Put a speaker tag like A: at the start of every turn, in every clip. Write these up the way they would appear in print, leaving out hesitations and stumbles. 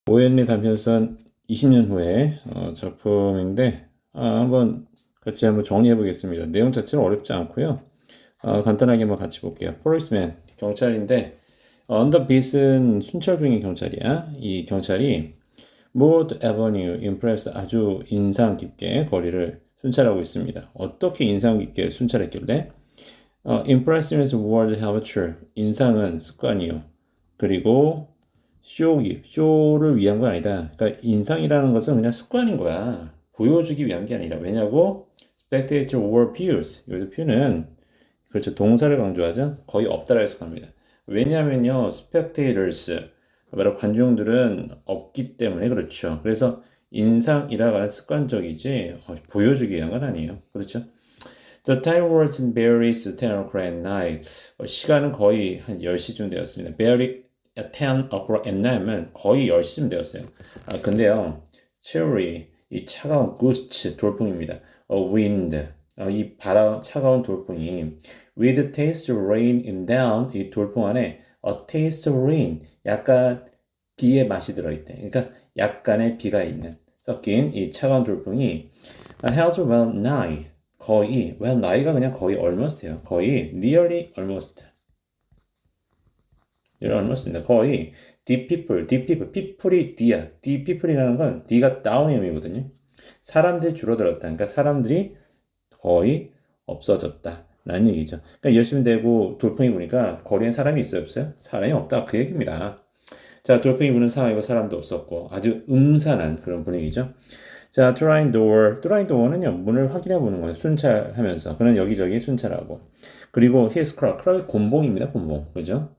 A: 오앤리 단편선 20년 후의 작품인데 한번 정리해 보겠습니다. 내용 자체는 어렵지 않고요. 간단하게만 같이 볼게요. 폴리스맨 경찰인데 언더 빛은 순찰 중인 경찰이야. 이 경찰이 모드 에버뉴 임프레스 아주 인상 깊게 거리를 순찰하고 있습니다. 어떻게 인상 깊게 순찰했길래? impressiveness was habitual. 인상은 습관이요. 그리고 쇼를 위한 건 아니다. 그러니까 인상이라는 것은 그냥 습관인 거야. 보여주기 위한 게 아니라. 왜냐고? spectator or views. 여기서 뷰는 그렇죠. 동사를 강조하죠. 거의 없다라 해석합니다. 왜냐면요. spectators 바로 관중들은 없기 때문에 그렇죠. 그래서 인상이라고 하는 습관적이지 보여주기 위한 건 아니에요. 그렇죠? The time was barely 10 o'clock at night. 시간은 거의 한 10시쯤 되었습니다. barely at 10 o'clock at night면 거의 10시쯤 되었어요. 근데요. chilly, 이 차가운 gust, 돌풍입니다. wind, 이 차가운 돌풍이 with taste of rain in down, 이 돌풍 안에 a taste of rain, 약간 비의 맛이 들어있대. 그러니까 약간의 비가 섞인 이 차가운 돌풍이 held well nigh, 거의, well night가 그냥 거의 almost예요. 거의 nearly almost. almost입니다. 거의 the people, people이 D야. the people이라는 건 D가 down의 의미거든요. 사람들이 줄어들었다. 그러니까 사람들이 거의 없어졌다. 라는 얘기죠. 그러니까 열심히 되고 돌풍이 부니까 거리엔 사람이 있어요, 없어요? 사람이 없다. 그 얘기입니다. 자, 돌풍이 부는 상황이고 사람도 없었고 아주 음산한 그런 분위기죠. 자, trying door는요, 문을 확인해 보는 거예요. 순찰하면서. 그는 여기저기 순찰하고. 그리고 his club, 곤봉입니다, 곤봉. 그죠?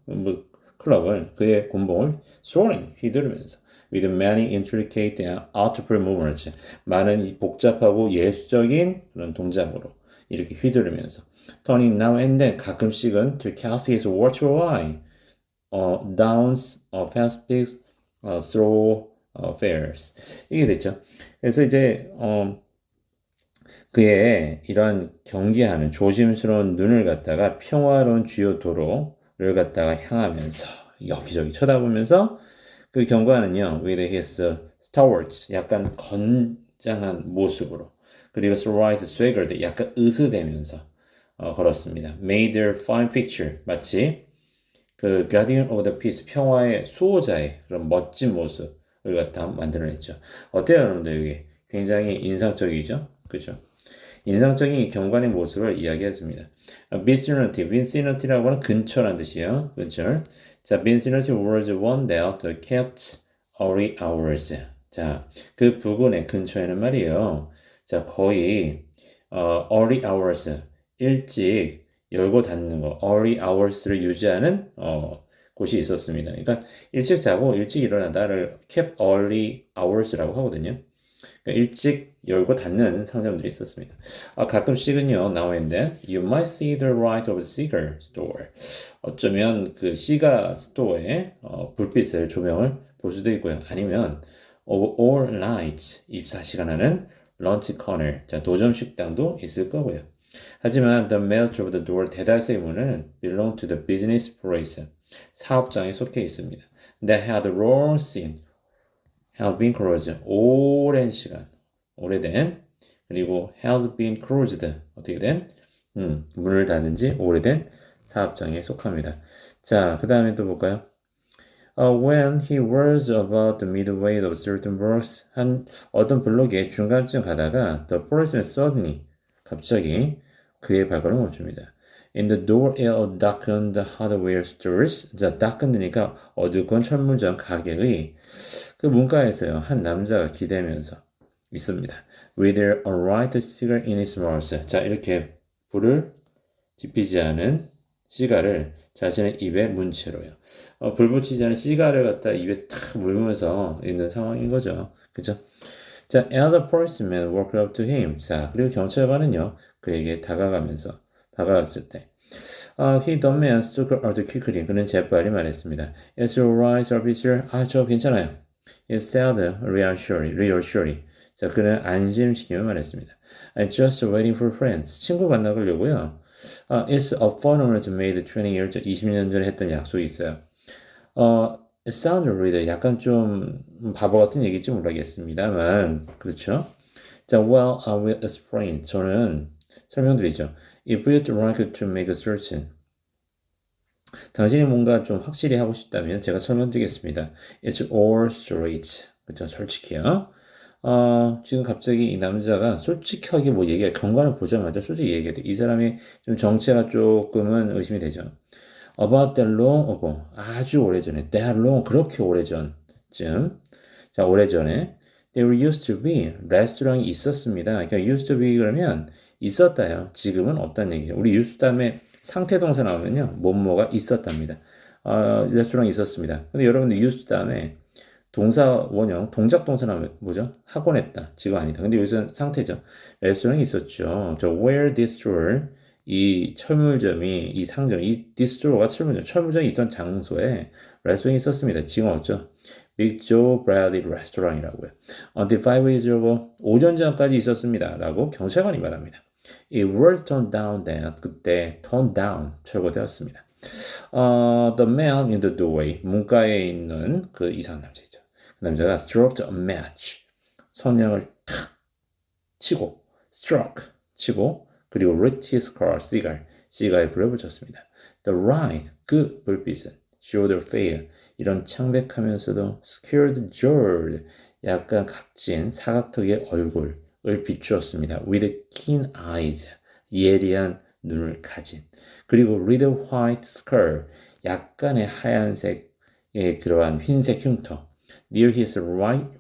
A: 클럽을, 그의 곤봉을 soaring, 휘두르면서. with many intricate and artful movements. 많은 이 복잡하고 예술적인 그런 동작으로 이렇게 휘두르면서. turning now and then, 가끔씩은 to cast his watchful eye, down fast peaks, through fairs. 이게 됐죠. 그래서 이제 그의 이러한 경계하는 조심스러운 눈을 갖다가 평화로운 주요 도로를 갖다가 향하면서 여기저기 쳐다보면서 그 경관은요, with his stalwart, 약간 건장한 모습으로, 그리고 slight swaggered, 약간 으스대면서 걸었습니다. Made a fine picture, 마치 그 Guardian of the Peace, 평화의 수호자의 그런 멋진 모습을 갖다 만들어냈죠. 어때요, 여러분들? 이게 굉장히 인상적이죠? 그죠? 인상적인 경관의 모습을 이야기했습니다. Vicinity라고 하는 근처란 뜻이에요. 근처. 자, vicinity was one that kept early hours. 자, 그 부근의 근처에는 말이에요. 자, 거의 early hours, 일찍 열고 닫는 거, early hours를 유지하는 곳이 있었습니다. 그러니까 일찍 자고 일찍 일어나다를 kept early hours라고 하거든요. 그러니까 일찍 열고 닫는 상점들이 있었습니다. 가끔씩은요, now and then, you might see the light of a cigar store. 어쩌면 그 시가 스토어에 불빛을, 조명을 볼 수도 있고요. 아니면 of all nights, 24시간 하는 런치 코너, 자, 노점 식당도 있을 거고요. 하지만 the maitre of the door, 대다수의 문은 belong to the business place, 사업장에 속해 있습니다. That had long seen, have been closed, 오랜 시간, 오래된, 그리고 has been closed, 어떻게 된? 문을 닫은 지 오래된 사업장에 속합니다. 자, 그 다음에 또 볼까요? When he was about the midway of certain blocks, 한 어떤 블록의 중간쯤 가다가 the policeman suddenly, 갑자기 그의 발걸음을 멈춥니다. In the door of darkened hardware stores, 자, darkened니까 어두운 철물점 가게의 그 문가에서요, 한 남자가 기대면서 있습니다. With a light cigar in his mouth. 자, 이렇게 불을 지피지 않은 시가를 자신의 입에 문 채로요. 불 붙이지 않은 시가를 갖다 입에 탁 물면서 있는 상황인 거죠. 그죠? 자, another policeman walked up to him. 자, 그리고 경찰관은요, 그에게 다가갔을 때, he the man took out quickly. 그는 재빨리 말했습니다. It's alright, officer. 저 괜찮아요. He said reassuring. 자, 그는 안심시키며 말했습니다. I'm just waiting for friends. 친구 만나보려고요. It's a phone number to made 20 years, 20년 전에 했던 약속이 있어요. It sounds really 약간 좀 바보 같은 얘기일지 모르겠습니다만 그렇죠. 자, well, I will explain. 저는 설명드리죠. If you'd like to make a certain 당신이 뭔가 좀 확실히 하고 싶다면 제가 설명드리겠습니다. It's all straight. 그렇죠. 솔직히요. 지금 갑자기 이 남자가 솔직하게 뭐 얘기해, 경관을 보자마자 솔직히 얘기해. 이 사람의 좀 정체가 조금은 의심이 되죠. About that long ago. 아주 오래전에. That long. 그렇게 오래전쯤. 자, 오래전에. There used to be. 레스토랑이 있었습니다. 그러니까 used to be 그러면 있었다요. 지금은 없다는 얘기죠. 우리 used 다음에 상태 동사 나오면요. 뭐뭐가 있었답니다. 레스토랑이 있었습니다. 근데 여러분들 used 다음에 동사 원형, 동작 동사 나오면 뭐죠? 하곤 했다. 지금 아니다. 근데 여기서 상태죠. 레스토랑이 있었죠. 저 where this store 이 철물점이 이 상점 이 this store가 철물점이 있던 장소에 레스토랑이 있었습니다. 지금 없죠. Big Joe Bradley 레스토랑이라고요. Until 5 years ago 오전 전까지 있었습니다. 라고 경찰관이 말합니다. It was turned down then 그때 turned down 철거되었습니다. The man in the doorway 문가에 있는 그 이상한 남자이죠. 그 남자가 struck a match 선량을 탁 치고 struck 치고 그리고 lit his car 시가에 불을 붙였습니다. The light 그 불빛은 showed fear 이런 창백하면서도 scared George 약간 각진 사각턱의 얼굴을 비추었습니다. With keen eyes 예리한 눈을 가진 그리고 little white skirt 약간의 하얀색의 그러한 흰색 흉터 near his right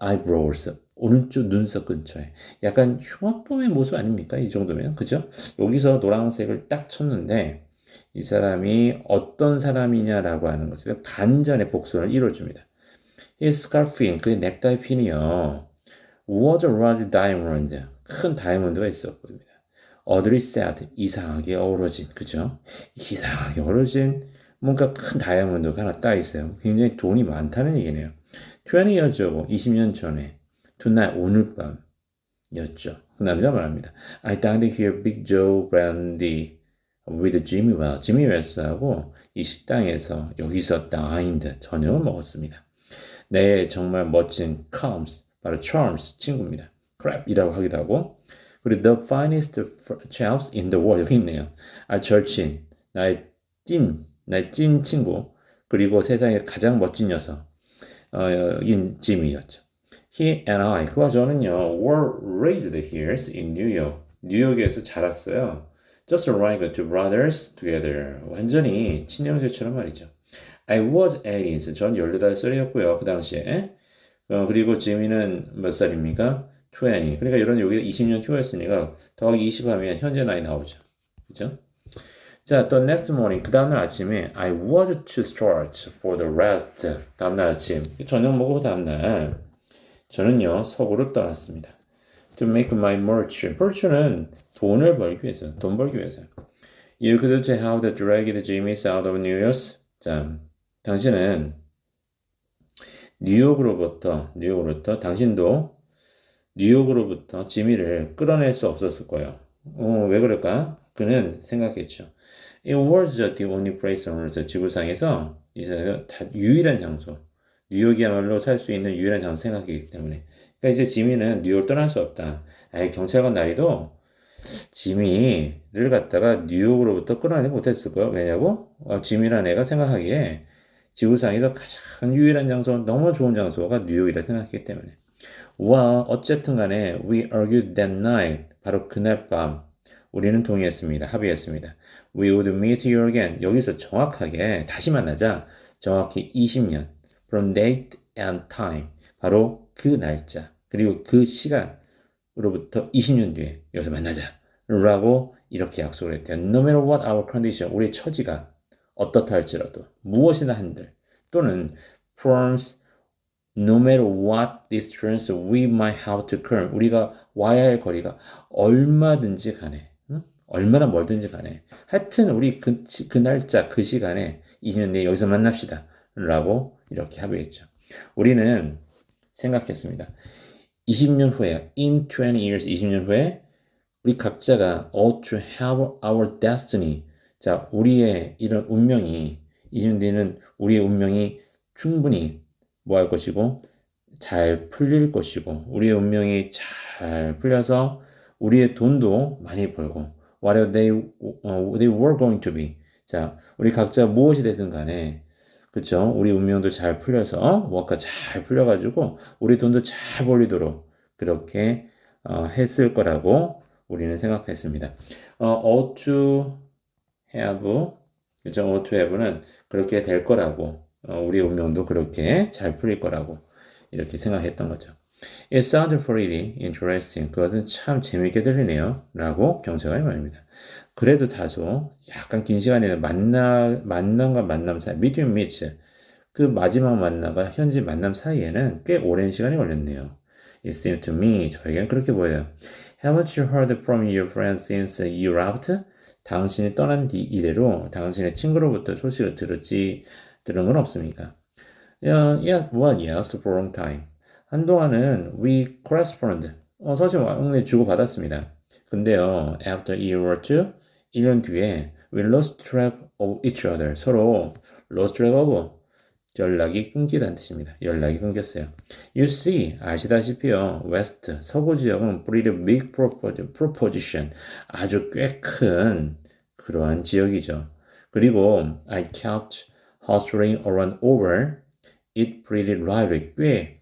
A: eyebrows 오른쪽 눈썹 근처에 약간 흉악범의 모습 아닙니까? 이 정도면 그죠? 여기서 노란색을 딱 쳤는데 이 사람이 어떤 사람이냐라고 하는 것을 반전의 복선을 이루어줍니다. His scarf pin, 그 넥타이 핀이요. was a large diamond, 큰 다이아몬드가 있었거든요. Audrey said, 이상하게 어우러진, 그죠? 이상하게 어우러진 뭔가 큰 다이아몬드가 하나 따 있어요. 굉장히 돈이 많다는 얘기네요. 20 years ago, 20년 전에, tonight, 오늘 밤이었죠. 그 남자 말합니다. I dined here, Big Joe Brandy with Jimmy Wells. 지미 웰스하고 이 식당에서 여기서 dined, 저녁을 먹었습니다. 네, 정말 멋진 Combs, 바로 Charms 친구입니다. crap이라고 하기도 하고 그리고 the finest chaps in the world 여기 있네요. 절친, 나의 찐 친구 그리고 세상에 가장 멋진 녀석 인 지미였죠. He and I, 그와 저는요 were raised here in New York. 뉴욕에서 자랐어요. Just like two brothers together. 완전히 친형제처럼 말이죠. I was 80s. 전 18살이었고요. 그 당시에. 그리고 지미는 몇 살입니까? 20. 그러니까 이런 여기 20년 후였으니까 더하기 20 하면 현재 나이 나오죠. 그죠? 자, the next morning. 그 다음날 아침에 I was to start for the rest. 다음날 아침. 저녁 먹고 다음날 저는요 서구로 떠났습니다. To make my merch. merch는 돈을 벌기 위해서. 돈 벌기 위해서. You could have the dragged Jimmy out of New York. 자, 당신은 뉴욕으로부터 당신도 뉴욕으로부터 지미를 끌어낼 수 없었을 거예요. 왜 그럴까? 그는 생각했죠. It was the only place on earth. 지구상에서 이제 유일한 장소. 뉴욕이야말로 살 수 있는 유일한 장소 생각이기 때문에. 그러니까 이제 지미는 뉴욕을 떠날 수 없다. 경찰관 나리도 지미를 갖다가 뉴욕으로부터 끌어내지 못했을 거예요. 왜냐고? 지미란 애가 생각하기에 지구상에서 가장 유일한 장소, 너무 좋은 장소가 뉴욕이라 생각했기 때문에. 와, 어쨌든 간에 we argued that night. 바로 그날 밤 우리는 동의했습니다. 합의했습니다. We would meet you again. 여기서 정확하게 다시 만나자. 정확히 20년. From date and time. 바로 그 날짜. 그리고 그 시간으로부터 20년 뒤에 여기서 만나자. 라고 이렇게 약속을 했대요. No matter what our condition. 우리의 처지가 어떻다 할지라도 무엇이나 한들 또는 promise no matter what distance we might have to come 우리가 와야 할 거리가 얼마든지 간에 얼마나 멀든지 간에 하여튼 우리 그 날짜 그 시간에 2년 내에 여기서 만납시다 라고 이렇게 합의했죠. 우리는 생각했습니다. 20년 후에 in 20 years 20년 후에 우리 각자가 ought to have our destiny 자, 우리의 이런 운명이 20년 뒤에는 우리의 운명이 충분히 뭐 할 것이고 잘 풀릴 것이고 우리의 운명이 잘 풀려서 우리의 돈도 많이 벌고 whatever they were going to be. 자, 우리 각자 무엇이 되든 간에 그쵸? 우리 운명도 잘 풀려서 뭐가 잘 풀려가지고 우리 돈도 잘 벌리도록 그렇게 했을 거라고 우리는 생각했습니다. ought to have 그죠? ought to have는 그렇게 될 거라고 우리 운명도 그렇게 잘 풀릴 거라고 이렇게 생각했던 거죠. It sounded pretty interesting. 그것은 참 재밌게 들리네요. 라고 경찰관이 말합니다. 그래도 다소 약간 긴 시간에는 만남과 만남 사이, between meets, 그 마지막 만남과 현지 만남 사이에는 꽤 오랜 시간이 걸렸네요. It seemed to me, 저에겐 그렇게 보여요. Haven't you heard from your friends since you left? 당신이 떠난 뒤 이래로 당신의 친구로부터 소식을 들은 건 없습니까? Yes, for a long time. 한동안은 we corresponded. 서신 왕래 주고받았습니다. 근데요, after a year or two, 1년 뒤에 we lost track of each other. 서로 lost track of 연락이 끊기다는 뜻입니다. 연락이 끊겼어요. You see, 아시다시피요, West, 서부 지역은 pretty big proposition. 아주 꽤 큰 그러한 지역이죠. 그리고 I kept hustling around over it pretty lively. 꽤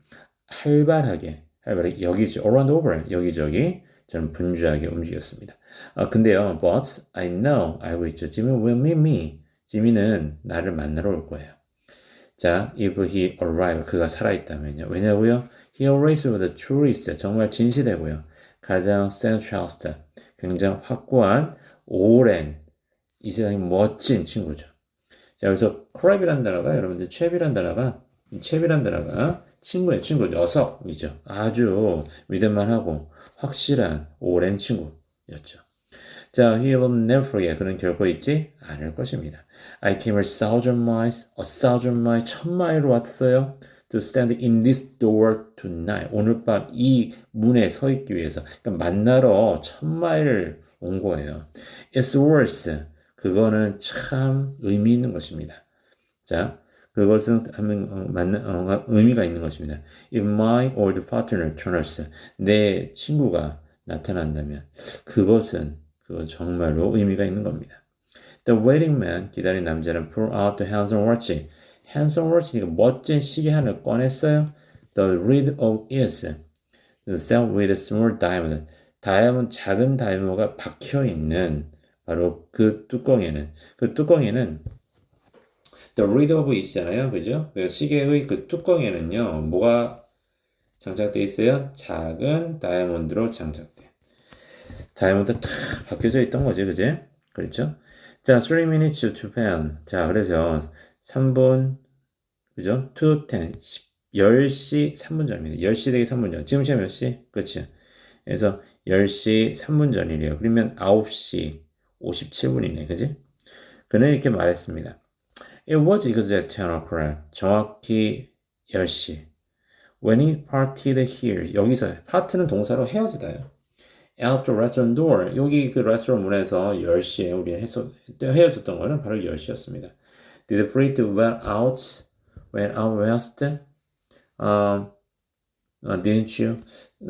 A: 활발하게 여기지 around over 여기저기 저는 분주하게 움직였습니다. 근데요, but I know 알고 있죠. 지미 will meet me. 지미는 나를 만나러 올 거예요. 자, if he arrive 그가 살아있다면요. 왜냐고요? He always was the truest. 정말 진실되고요. 가장 steadfast. 굉장히 확고한 오랜 이 세상에 멋진 친구죠. 자, 여기서 crab이란 단어가 여러분들 챕이란 단어가 친구의 친구, 녀석이죠. 아주 믿을만하고 확실한 오랜 친구였죠. 자, he will never forget. 그는 결코 잊지 않을 것입니다. I came a thousand miles, 1000마일로 왔어요. To stand in this door tonight. 오늘 밤 이 문에 서 있기 위해서. 그러니까 만나러 1000마일을 온 거예요. It's worth. 그거는 참 의미 있는 것입니다. 자, 그것은 의미가 있는 것입니다. If my old partner turns, 내 친구가 나타난다면 그건 정말로 의미가 있는 겁니다. The waiting man, 기다린 남자는 pull out the handsome watch. handsome watch니까 멋진 시계 하나를 꺼냈어요. The lid of is set with a small diamond. 작은 다이아몬드가 박혀 있는 바로 그 뚜껑에는 The lid of it잖아요, 그죠? 그 시계의 그 뚜껑에는요, 뭐가 장착되어 있어요? 작은 다이아몬드로 장착돼. 다이아몬드 탁 박혀져 있던 거지, 그지? 그렇죠? 자, 3 minutes to 10. 자, 그래서 3분, 그죠? to 10. 10시 3분 전입니다. 10시 되기 3분 전. 지금 시간 몇 시? 그렇지? 그래서 10시 3분 전이래요. 그러면 9시 57분이네, 그지? 그는 이렇게 말했습니다. It was exactly 10 o'clock. 정확히 10시. When he parted here. 여기서 par트는 동사로 헤어지다요. Out the restaurant door. 여기 그 레스토랑 문에서 10시에 우리 헤어졌던 거는 바로 10시였습니다. Did the freight went out west? Didn't you?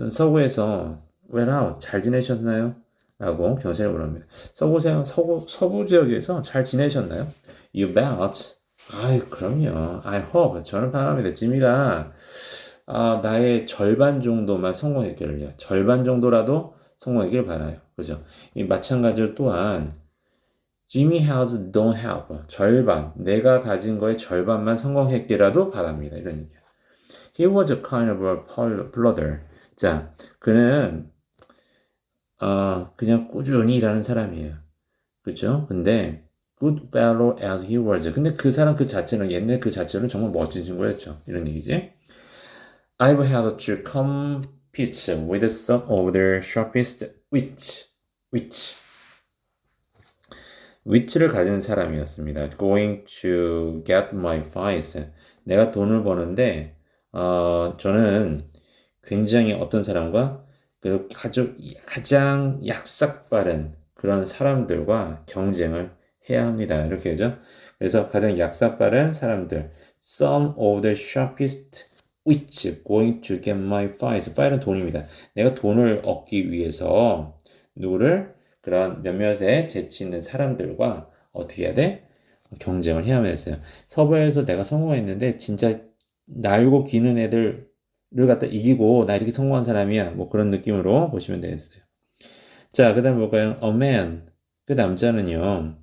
A: 서부에서 went out. 잘 지내셨나요? 라고 경찰이 물어봅니다. 서부 지역에서 잘 지내셨나요? You bet. 아이, 그럼요. I hope. 저는 바랍니다. 지미가 나의 절반 정도만 성공했길요. 절반 정도라도 성공하길 바라요. 그죠? 이 마찬가지로 또한 Jimmy has don't have 절반 내가 가진 거의 절반만 성공했기라도 바랍니다. 이런 얘기야. He was a kind of a plodder. 자, 그는 그냥 꾸준히 일하는 사람이에요. 그렇죠? 근데 good fellow as he was. 근데 그 사람 그 자체는 옛날 그 자체는 정말 멋진 친구였죠. 이런 얘기지. I've had to compete with some of the sharpest wit를 가진 사람이었습니다. Going to get my fines. 내가 돈을 버는데 저는 굉장히 어떤 사람과 그 가장 약삭 빠른 그런 사람들과 경쟁을 해야 합니다. 이렇게 하죠. 그래서 가장 약사 빠른 사람들. Some of the sharpest wits going to get my files. file은 돈입니다. 내가 돈을 얻기 위해서 누구를 그런 몇몇의 재치 있는 사람들과 어떻게 해야 돼? 경쟁을 해야 했어요. 서버에서 내가 성공했는데 진짜 날고 기는 애들을 갖다 이기고 나 이렇게 성공한 사람이야. 뭐 그런 느낌으로 보시면 되겠어요. 자, 그 다음 볼까요? A man. 그 남자는요.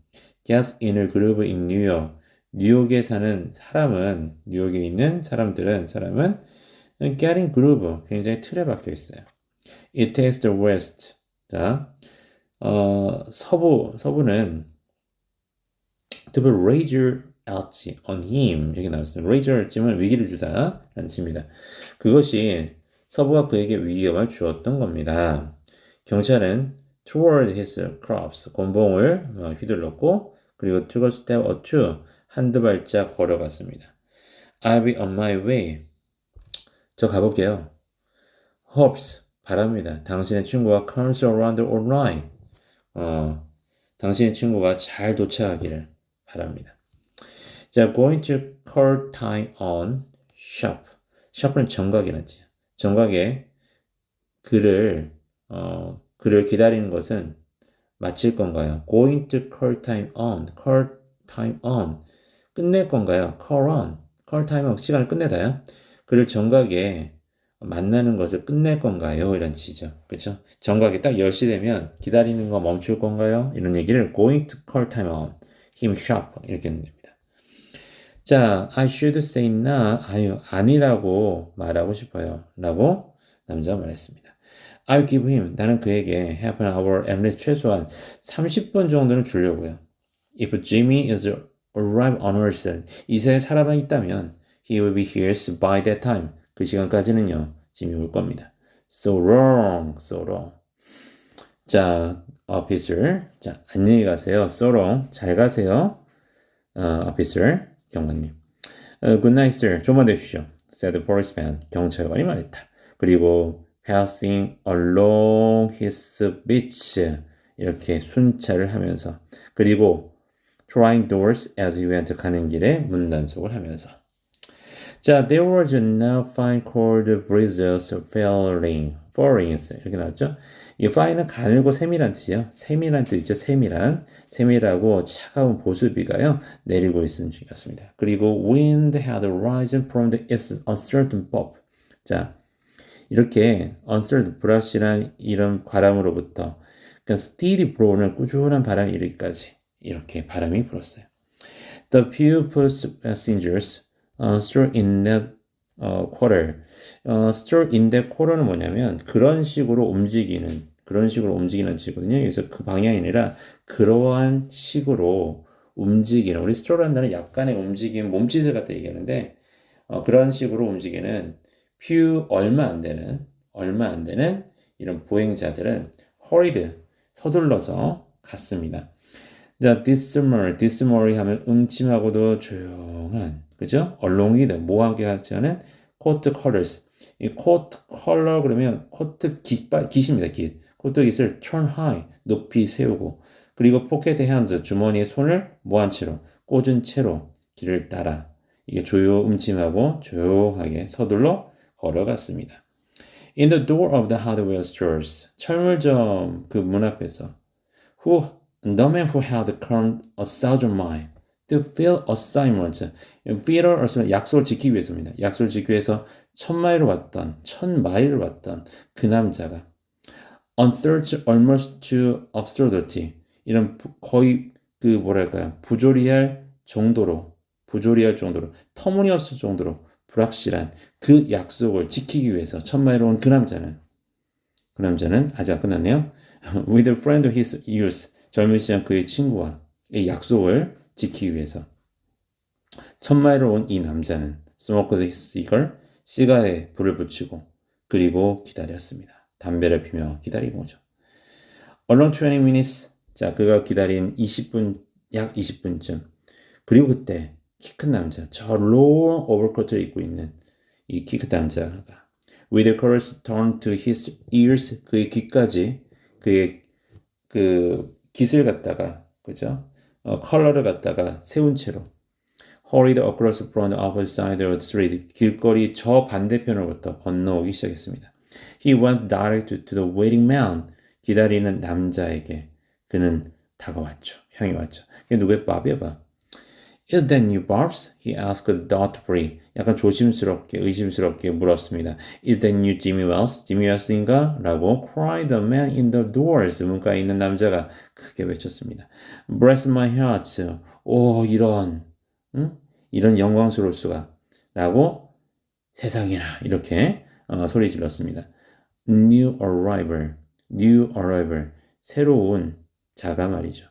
A: gets in을 그룹 in New York. 뉴욕에 사는 사람은 뉴욕에 있는 사람은 getting groove 굉장히 틀에 박혀 있어요. It takes the West. 자, 서부는 to be raise your edge on him 이렇게 나왔어요. raise your edge는 위기를 주다 라는 뜻입니다. 그것이 서부가 그에게 위기감을 주었던 겁니다. 경찰은 toward his crops 곤봉을 휘둘렀고 그리고 took a step or two 한두 발짝 걸어갔습니다. I'll be on my way. 저 가볼게요. Hopes 바랍니다. 당신의 친구가 comes around all right. 당신의 친구가 잘 도착하기를 바랍니다. 자, going to call time on shop. shop은 정각이라지. 정각에 그를 기다리는 것은 마칠 건가요? going to call time on. 끝낼 건가요? call on. call time on. 시간을 끝내다요. 그를 정각에 만나는 것을 끝낼 건가요? 이런 뜻이죠. 그렇죠? 정각이 딱 10시 되면 기다리는 거 멈출 건가요? 이런 얘기를 going to call time on him sharp 이렇게 하면 됩니다. 자, I should say 아니라고 말하고 싶어요. 라고 남자가 말했습니다. I'll give him. 나는 그에게 half an hour at least 최소한 30분 정도는 주려고요. If Jimmy is arrived on Earth, 이 세상에 사람이 있다면 he will be here by that time. 그 시간까지는요, 짐이 올 겁니다. So wrong. 자, officer. 자, 안녕히 가세요. So long. 잘 가세요. officer. 경관님. Good night, sir. 조만 되십시오. said the policeman. 경찰관이 말했다. 그리고 passing along his beach. 이렇게 순찰을 하면서. 그리고 trying doors as he went. 가는 길에 문 단속을 하면서. 자, there was a now fine cold breezes fallings 이렇게 나왔죠. 이 fine은 가늘고 세밀한 뜻이요. 세밀한 뜻이죠. 세밀하고 차가운 보슬비가요 내리고 있는 중이었습니다. 그리고 wind had risen from the east uncertain pop. 자, 이렇게 uncertain 불확실한 이런 바람으로부터 그러니까 steady blow는 꾸준한 바람이 이르기까지 이렇게 바람이 불었어요. The few passengers store in that quarter. store in that quarter는 뭐냐면 그런 식으로 움직이는 뜻이거든요. 그래서 그 방향이 아니라 그러한 식으로 움직이는 우리 store한다는 약간의 움직임, 몸짓을 갖다 얘기하는데 그런 식으로 움직이는 few 얼마 안 되는 이런 보행자들은 hurried 서둘러서 갔습니다. 자, dismal 하면 음침하고도 조용한 그죠? 얼롱이드 모호하게 하지 않은 코트 컬러스. 이 코트 컬러 그러면 코트 깃입니다. 깃. 코트 깃을 turn high 높이 세우고 그리고 포켓 핸드 주머니에 손을 모은 채로 꽂은 채로 길을 따라 이게 음침하고 조용하게 서둘러 걸어갔습니다. In the door of the hardware stores 철물점 그 문 앞에서 the man who had come 1,000 miles to fill assignment. fill assignment 약속을 지키기 위해서입니다. 약속을 지키기 위해서 1,000마일을 왔던 그 남자가 on third almost to absurdity 이런 거의 그 뭐랄까요 부조리할 정도로 터무니없을 정도로 불확실한 그 약속을 지키기 위해서 1,000마일을 온 그 남자는 아직 안 끝났네요. with a friend of his youth 젊은 시절 그의 친구와 이 약속을 지키기 위해서 1,000마일을 온 이 남자는 smoked his cigar, 시가에 불을 붙이고 그리고 기다렸습니다. 담배를 피며 기다린 거죠. Around 20 minutes, 자 그가 기다린 약 20분쯤 그리고 그때 키 큰 남자, 저 long overcoat를 입고 있는 이 키 큰 남자가 with the colors turned to his ears, 그의 귀까지 그의 그 깃을 갖다가 그죠? 컬러를 갖다가 세운 채로 hurried across from the opposite side of the street. 길거리 저 반대편으로부터 건너오기 시작했습니다. He went direct to the waiting man. 기다리는 남자에게 그는 다가왔죠. 향해 왔죠. 이게 누구의 밥이야, 밥? Is that new Barbs? He asked doubtfully. 약간 조심스럽게, 의심스럽게 물었습니다. Is that new Jimmy Wells? Jimmy Wells인가? 라고 cried the man in the doors. 문가에 있는 남자가 크게 외쳤습니다. Bless my heart. 오, 이런, 응? 이런 영광스러울 수가. 라고 세상에나 이렇게 소리 질렀습니다. New arrival. New arrival. 새로운 자가 말이죠.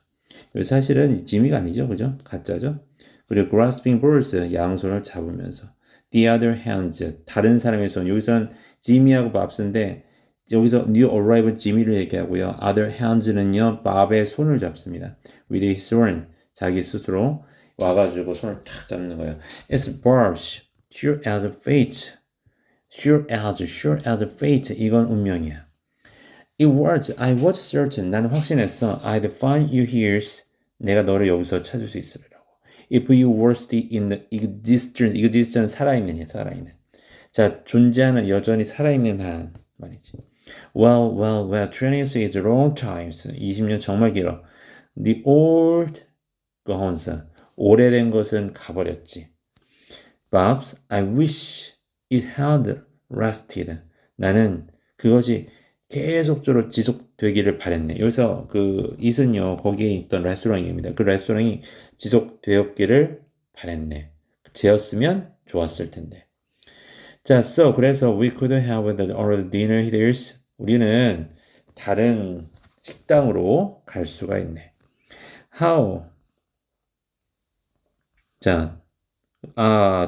A: 사실은 지미가 아니죠. 그죠? 가짜죠. 그리고 grasping birds, 양손을 잡으면서 the other hands, 다른 사람의 손. 여기서는 지미하고 밥스인데 여기서 new arrival 지미를 얘기하고요. other hands는요. 밥의 손을 잡습니다. with his own, 자기 스스로 와가지고 손을 탁 잡는 거예요. It's Barb's, sure as fate. Sure as fate. 이건 운명이야. I was certain. 나는 확신했어. I'd find you here. 내가 너를 여기서 찾을 수 있으리라고. If you were still in the existence, 살아있는, 살아있는. 자, 존재하는, 여전히 살아있는 한 말이지. Well, 20 years is a long time. 20년 정말 길어. The old goes. 오래된 것은 가버렸지. Babs, I wish it had lasted. 나는 그것이 계속적으로 지속되기를 바랬네. 여기서 그 it은요, 거기에 있던 레스토랑입니다. 그 레스토랑이 지속되었기를 바랬네. 되었으면 좋았을 텐데. 자, so 그래서 we could have the ordered dinner here. 우리는 다른 식당으로 갈 수가 있네. How? 자,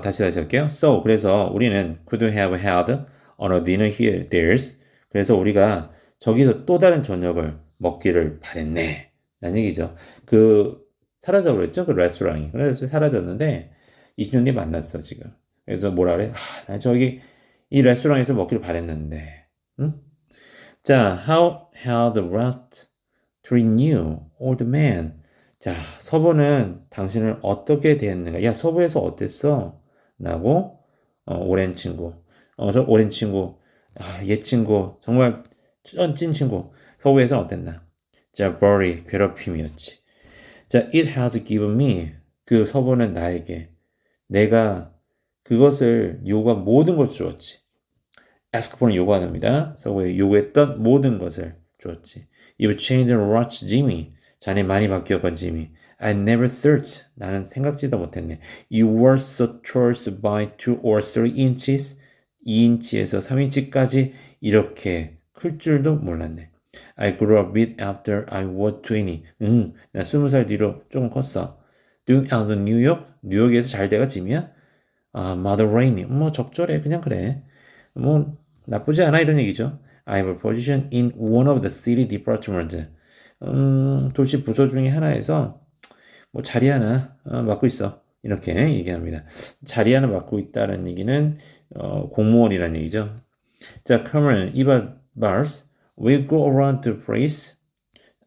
A: 다시 할게요. So 그래서 우리는 could have had ordered dinner here. There's. 그래서 우리가 저기서 또 다른 저녁을 먹기를 바랬네. 라는 얘기죠. 사라져 버렸죠? 그 레스토랑이. 그래서 사라졌는데 20년 뒤에 만났어, 지금. 그래서 뭐라 그래? 나 저기 이 레스토랑에서 먹기를 바랬는데. 응? 자, how had the rest treated you, old man? 자, 서부는 당신을 어떻게 대했는가? 야, 서부에서 어땠어? 라고 오랜 친구. 저 오랜 친구. 옛 친구, 정말 찐 친구. 서구에서 어땠나? 자, bully, 괴롭힘이었지. 자, it has given me. 그 서부는 나에게 내가 그것을 요구한 모든 걸 주었지. ask for는 요구합니다. 서구에 요구했던 모든 것을 주었지. You've changed a lot, Jimmy. 자네 많이 바뀌었건 지미. I never thought. 나는 생각지도 못했네. You were so tall by 2 or 3 inches. 2인치에서 3인치까지 이렇게 클 줄도 몰랐네. I grew up a bit after I was 20. 나 20살 뒤로 조금 컸어. Doing out of New York? 뉴욕에서 잘 돼가 짐이야? Mother Rainey. 뭐 적절해. 그냥 그래. 뭐 나쁘지 않아 이런 얘기죠. I have a position in one of the city departments. 도시 부서 중에 하나에서 뭐 자리 하나 맡고 있어. 이렇게 얘기합니다. 자리 하나 맡고 있다는 얘기는 공무원이라는 얘기죠. 자, Cameron, 이봐, Bars, we'll go around the place.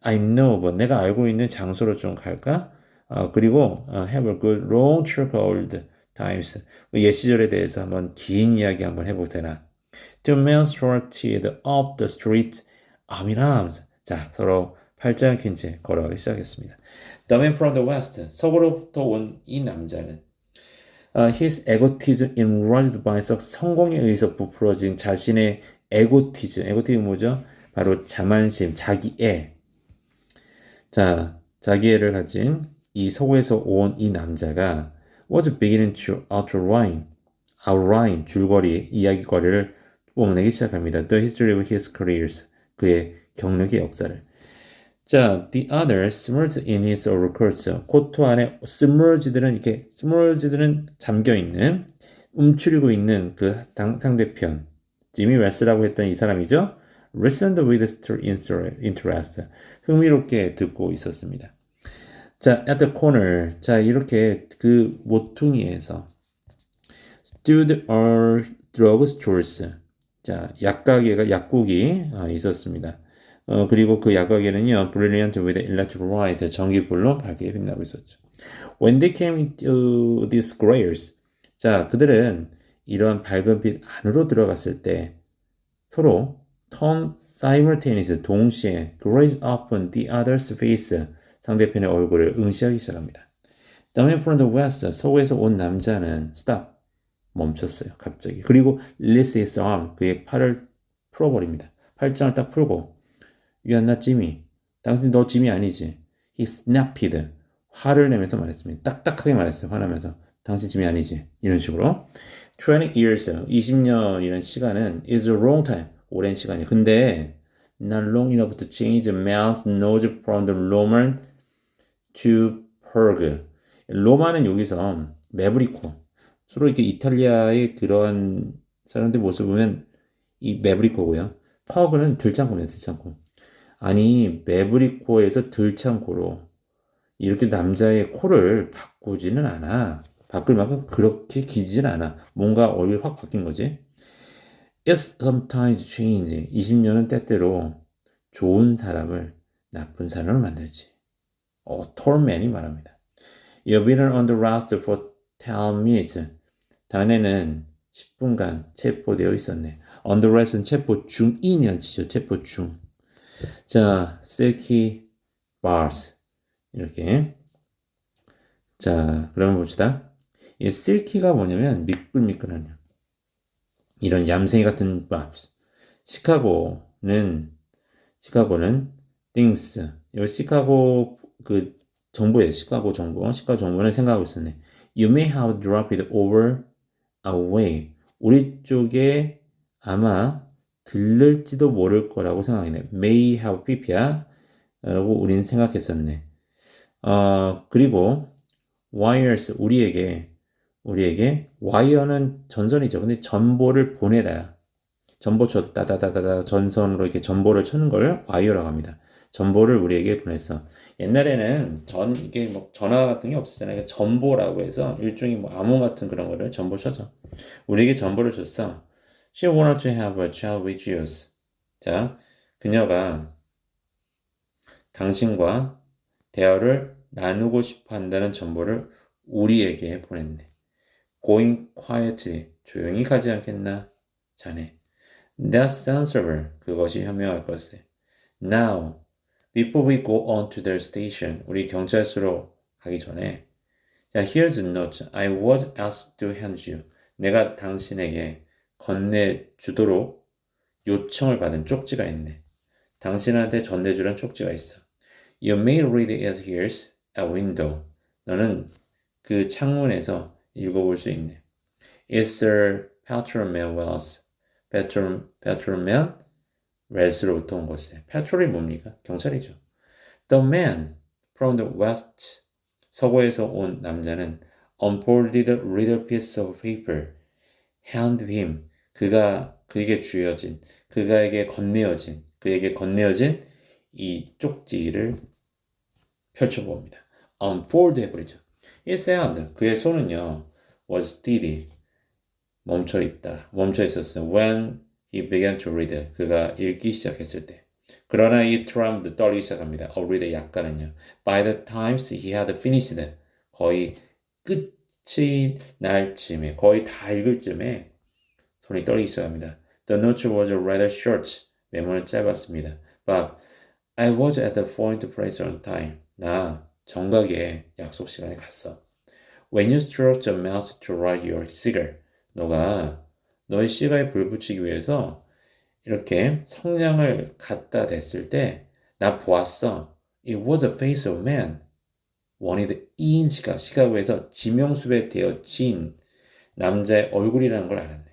A: I know, but 내가 알고 있는 장소로 좀 갈까? 그리고 have a good long trip old times. 옛 시절에 대해서 한번 긴 이야기 한번 해보세나. The man started up the street, arm in arms. 자, 서로 팔짱을 낀 채 걸어가기 시작했습니다. The man from the west, 서구로부터 온 이 남자는 his egotism enraged by 성공에 의해서 부풀어진 자신의 에고티즘 뭐죠? 바로 자만심, 자기애. 자, 자기애를 가진 이 서구에서 온 이 남자가 was beginning to outline 줄거리, 이야기거리를 뽐내기 시작합니다. The history of his careers, 그의 경력의 역사를. 자, the other submerged in his overcoat. 코트 안에 submerged들은 잠겨 있는, 움츠리고 있는 그 상대편. 지미 웨스라고 했던 이 사람이죠. Listened with interest. 흥미롭게 듣고 있었습니다. 자, at the corner. 자, 이렇게 그 모퉁이에서 stood a drugstores. 자, 약국이 있었습니다. 그리고 그 야광에는요, brilliant with electric light, 전기불로 밝게 빛나고 있었죠. When they came into these squares, 자, 그들은 이러한 밝은 빛 안으로 들어갔을 때 서로 turn simultaneous, 동시에 gaze upon the other's face, 상대편의 얼굴을 응시하기 시작합니다. The man from the west, 서구에서 온 남자는 stop, 멈췄어요. 갑자기. 그리고 release his arm, 그의 팔을 풀어버립니다. 팔짱을 딱 풀고 You are not Jimmy. 당신 너 지미 아니지. He snapped. 화를 내면서 말했습니다. 딱딱하게 말했어요. 화나면서. 당신 지미 아니지. 이런 식으로. 20 years, 20년이라는 시간은 is a long time. 오랜 시간이에요. 근데 not long enough to change the man's nose from the Roman to Prague. 로마는 여기서 매브리코. 서로 이렇게 이탈리아의 그러한 사람들 모습 보면 이 매브리코고요. 퍼그는 들창코네요. 들창코. 아니 매브리코에서 들창코로 이렇게 남자의 코를 바꾸지는 않아. 바꿀 만큼 그렇게 기지는 않아. 뭔가 얼굴이 확 바뀐 거지. It's sometimes change. 20년은 때때로 좋은 사람을 나쁜 사람을 만들지. 톨맨이 말합니다. You've been on the arrest for 10 minutes. 당신은 10분간 체포되어 있었네. On the arrest는 체포 중이냐지죠. 체포 중. 자, silky bars. 이렇게. 자, 그러면 봅시다. 이 silky가 뭐냐면 미끌미끌하냐. 이런 얌생이 같은 bars. 시카고는 things. 이 시카고 그 정보예요. 시카고 정보. 시카고 정보는 생각하고 있었네. You may have dropped it over a way. 우리 쪽에 아마 들를지도 모를 거라고 생각했네. May have pp야 라고 우리는 생각했었네. 그리고 wires 우리에게 와이어는 전선이죠. 근데 전보를 보내다. 전보쳐 따다다다다 전선으로 이렇게 전보를 쳐는 걸 와이어라고 합니다. 전보를 우리에게 보냈어. 옛날에는 이게 뭐 전화 같은 게 없었잖아요. 그러니까 전보라고 해서 일종의 뭐 암호 같은 그런 거를 전보 쳐줘. 우리에게 전보를 줬어. She wanted to have a child with you. 자, 그녀가 당신과 대화를 나누고 싶어 한다는 정보를 우리에게 보냈네. Going quietly, 조용히 가지 않겠나? 자네. That's sensible, 그것이 현명할 것에. Now, before we go on to the station, 우리 경찰서로 가기 전에 자, here's a note. I was asked to hand you. 내가 당신에게 건네주도록 요청을 받은 쪽지가 있네. 당신한테 전해주란 쪽지가 있어. You may read it here's a window. 너는 그 창문에서 읽어볼 수 있네. It's a patrolman Wells. patrolman Wells로부터 온 것에. patrol이 뭡니까? 경찰이죠. The man from the west. 서구에서 온 남자는 unfolded a little piece of paper. handed him. 그에게 건네어진 이 쪽지를 펼쳐봅니다. unfold 해버리죠. His hand, 그의 손은요, was steady, 멈춰 있었어요. When he began to read, 그가 읽기 시작했을 때. 그러나 he trembled, 떨기 시작합니다. read 약간은요. By the times he had finished, 거의 끝이 날 쯤에, 거의 다 읽을 쯤에 손이 떨기 시작합니다. The note was rather short, 메모는 짧았습니다. But I was at the point place on time. 나 정각에 약속 시간에 갔어. When you struck the match to light your cigar, 너가 너의 시가에 불 붙이기 위해서 이렇게 성냥을 갖다 댔을 때 나 보았어. It was the face of a man. wanted in 시카고에서 지명수배 되어진 남자의 얼굴이라는 걸 알았네.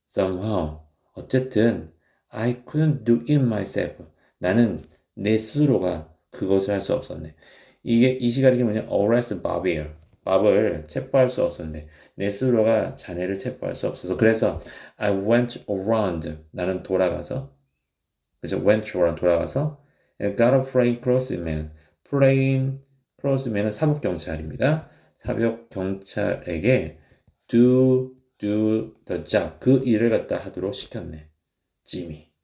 A: Somehow, 어쨌든 I couldn't do it myself. 나는 내 스스로가 그것을 할 수 없었네. 이 시간이 뭐냐? Arrest Bob이에요. 밥을 체포할 수 없었는데 내 스스로가 자네를 체포할 수 없어서 그래서 I went around 나는 돌아가서 그죠? went around 돌아가서 and got a plain clothes man. plain clothes man은 사복 경찰입니다. 사복 경찰에게 do the job 그 일을 갖다 하도록 시켰네.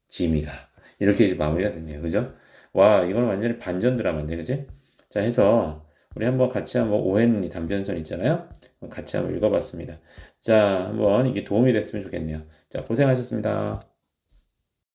A: 지미가 이렇게 이제 마무리가 됐네요. 그죠? 와, 이건 완전히 반전 드라마인데, 그지? 자, 해서 우리 한번 같이 한번 오헨리 단변선 있잖아요. 같이 한번 읽어봤습니다. 자, 한번 이게 도움이 됐으면 좋겠네요. 자, 고생하셨습니다.